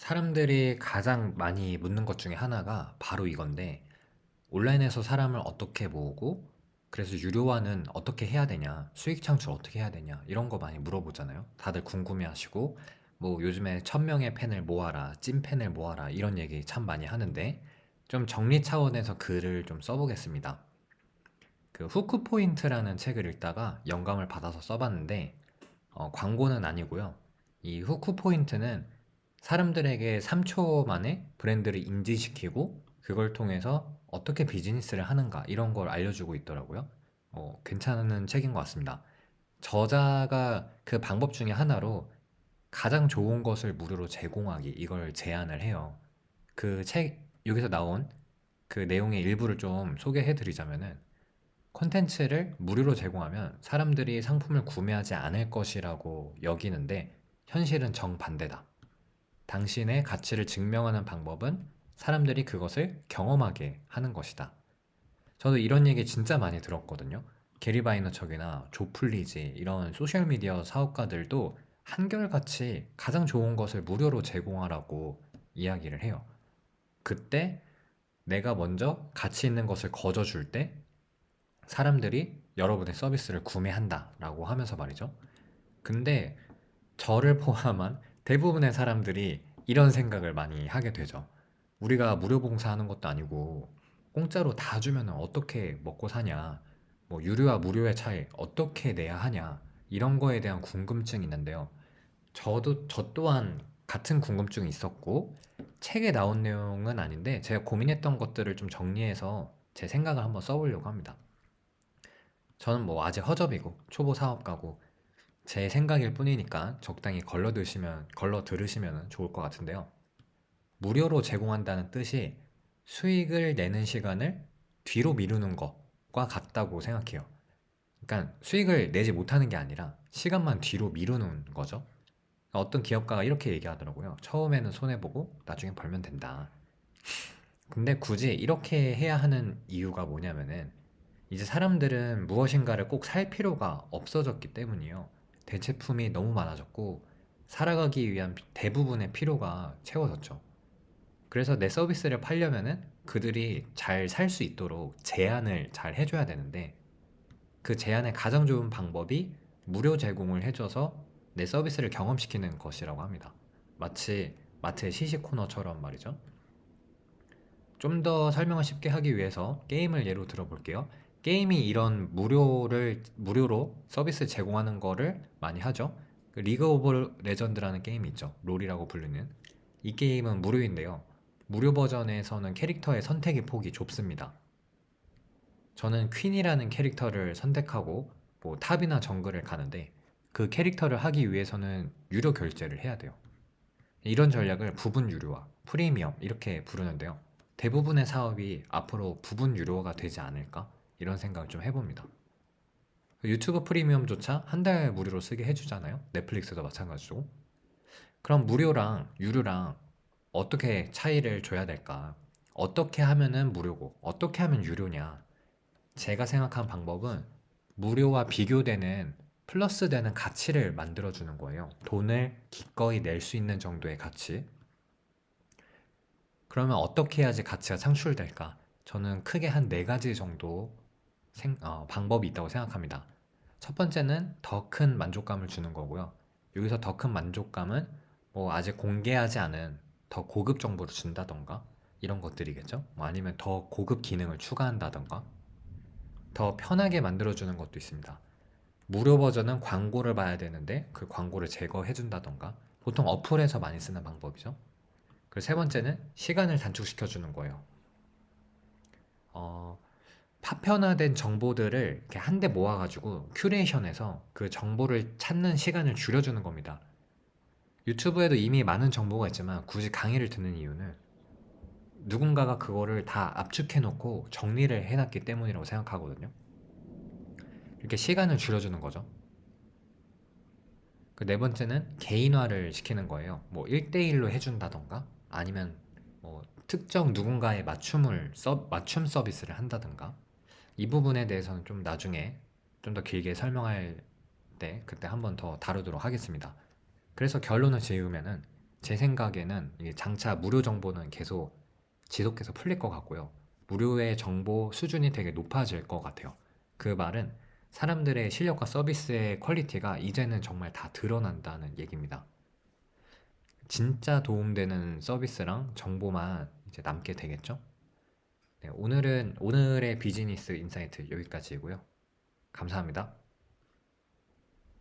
사람들이 가장 많이 묻는 것 중에 하나가 바로 이건데, 온라인에서 사람을 어떻게 모으고, 그래서 유료화는 어떻게 해야 되냐, 수익 창출 어떻게 해야 되냐, 이런 거 많이 물어보잖아요. 다들 궁금해 하시고, 뭐 요즘에 1000명의 팬을 모아라, 찐 팬을 모아라, 이런 얘기 참 많이 하는데, 좀 정리 차원에서 글을 좀 써보겠습니다. 그 후크 포인트라는 책을 읽다가 영감을 받아서 써봤는데, 광고는 아니고요. 이 후크 포인트는 사람들에게 3초 만에 브랜드를 인지시키고 그걸 통해서 어떻게 비즈니스를 하는가 이런 걸 알려주고 있더라고요. 괜찮은 책인 것 같습니다. 저자가 그 방법 중에 하나로 가장 좋은 것을 무료로 제공하기 이걸 제안을 해요. 그 책, 여기서 나온 그 내용의 일부를 좀 소개해 드리자면은 콘텐츠를 무료로 제공하면 사람들이 상품을 구매하지 않을 것이라고 여기는데 현실은 정반대다. 당신의 가치를 증명하는 방법은 사람들이 그것을 경험하게 하는 것이다. 저도 이런 얘기 진짜 많이 들었거든요. 게리 바이너척이나 조플리지 이런 소셜미디어 사업가들도 한결같이 가장 좋은 것을 무료로 제공하라고 이야기를 해요. 그때 내가 먼저 가치 있는 것을 거저줄 때 사람들이 여러분의 서비스를 구매한다 라고 하면서 말이죠. 근데 저를 포함한 대부분의 사람들이 이런 생각을 많이 하게 되죠. 우리가 무료 봉사하는 것도 아니고 공짜로 다 주면 어떻게 먹고 사냐, 뭐 유료와 무료의 차이 어떻게 내야 하냐, 이런 거에 대한 궁금증이 있는데요. 저 또한 같은 궁금증이 있었고, 책에 나온 내용은 아닌데 제가 고민했던 것들을 좀 정리해서 제 생각을 한번 써보려고 합니다. 저는 뭐 아직 허접이고 초보 사업가고 제 생각일 뿐이니까 적당히 걸러 들으시면 좋을 것 같은데요. 무료로 제공한다는 뜻이 수익을 내는 시간을 뒤로 미루는 것과 같다고 생각해요. 그러니까 수익을 내지 못하는 게 아니라 시간만 뒤로 미루는 거죠. 어떤 기업가가 이렇게 얘기하더라고요. 처음에는 손해보고 나중에 벌면 된다. 근데 굳이 이렇게 해야 하는 이유가 뭐냐면은 이제 사람들은 무엇인가를 꼭 살 필요가 없어졌기 때문이에요. 대체품이 너무 많아졌고 살아가기 위한 대부분의 필요가 채워졌죠. 그래서 내 서비스를 팔려면은 그들이 잘 살 수 있도록 제한을 잘 해줘야 되는데 그 제한의 가장 좋은 방법이 무료 제공을 해줘서 내 서비스를 경험시키는 것이라고 합니다. 마치 마트의 시식 코너처럼 말이죠. 좀 더 설명을 쉽게 하기 위해서 게임을 예로 들어볼게요. 게임이 이런 무료로 서비스 제공하는 거를 많이 하죠. 그 리그 오브 레전드라는 게임이 있죠. 롤이라고 불리는. 이 게임은 무료인데요. 무료 버전에서는 캐릭터의 선택의 폭이 좁습니다. 저는 퀸이라는 캐릭터를 선택하고 뭐 탑이나 정글을 가는데 그 캐릭터를 하기 위해서는 유료 결제를 해야 돼요. 이런 전략을 부분 유료화, 프리미엄 이렇게 부르는데요. 대부분의 사업이 앞으로 부분 유료화가 되지 않을까? 이런 생각을 좀 해봅니다. 유튜브 프리미엄조차 한 달 무료로 쓰게 해주잖아요. 넷플릭스도 마찬가지고. 그럼 무료랑 유료랑 어떻게 차이를 줘야 될까? 어떻게 하면은 무료고, 어떻게 하면 유료냐? 제가 생각한 방법은 무료와 비교되는 플러스 되는 가치를 만들어주는 거예요. 돈을 기꺼이 낼 수 있는 정도의 가치. 그러면 어떻게 해야지 가치가 창출될까? 저는 크게 한 네 가지 정도 방법이 있다고 생각합니다. 첫 번째는 더 큰 만족감을 주는 거고요. 여기서 더 큰 만족감은 뭐 아직 공개하지 않은 더 고급 정보를 준다던가 이런 것들이겠죠. 뭐 아니면 더 고급 기능을 추가한다던가 더 편하게 만들어주는 것도 있습니다. 무료 버전은 광고를 봐야 되는데 그 광고를 제거해 준다던가 보통 어플에서 많이 쓰는 방법이죠. 그리고 세 번째는 시간을 단축시켜 주는 거예요. 어, 파편화된 정보들을 이렇게 한데 모아가지고 큐레이션해서 그 정보를 찾는 시간을 줄여주는 겁니다. 유튜브에도 이미 많은 정보가 있지만 굳이 강의를 듣는 이유는 누군가가 그거를 다 압축해놓고 정리를 해놨기 때문이라고 생각하거든요. 이렇게 시간을 줄여주는 거죠. 그 네 번째는 개인화를 시키는 거예요. 뭐 1대1로 해준다던가 아니면 뭐 특정 누군가의 맞춤 서비스를 한다던가 이 부분에 대해서는 좀 나중에 좀 더 길게 설명할 때 그때 한번 더 다루도록 하겠습니다. 그래서 결론을 지으면은 제 생각에는 이게 장차 무료 정보는 계속 지속해서 풀릴 것 같고요. 무료의 정보 수준이 되게 높아질 것 같아요. 그 말은 사람들의 실력과 서비스의 퀄리티가 이제는 정말 다 드러난다는 얘기입니다. 진짜 도움되는 서비스랑 정보만 이제 남게 되겠죠? 네, 오늘의 비즈니스 인사이트 여기까지고요. 감사합니다.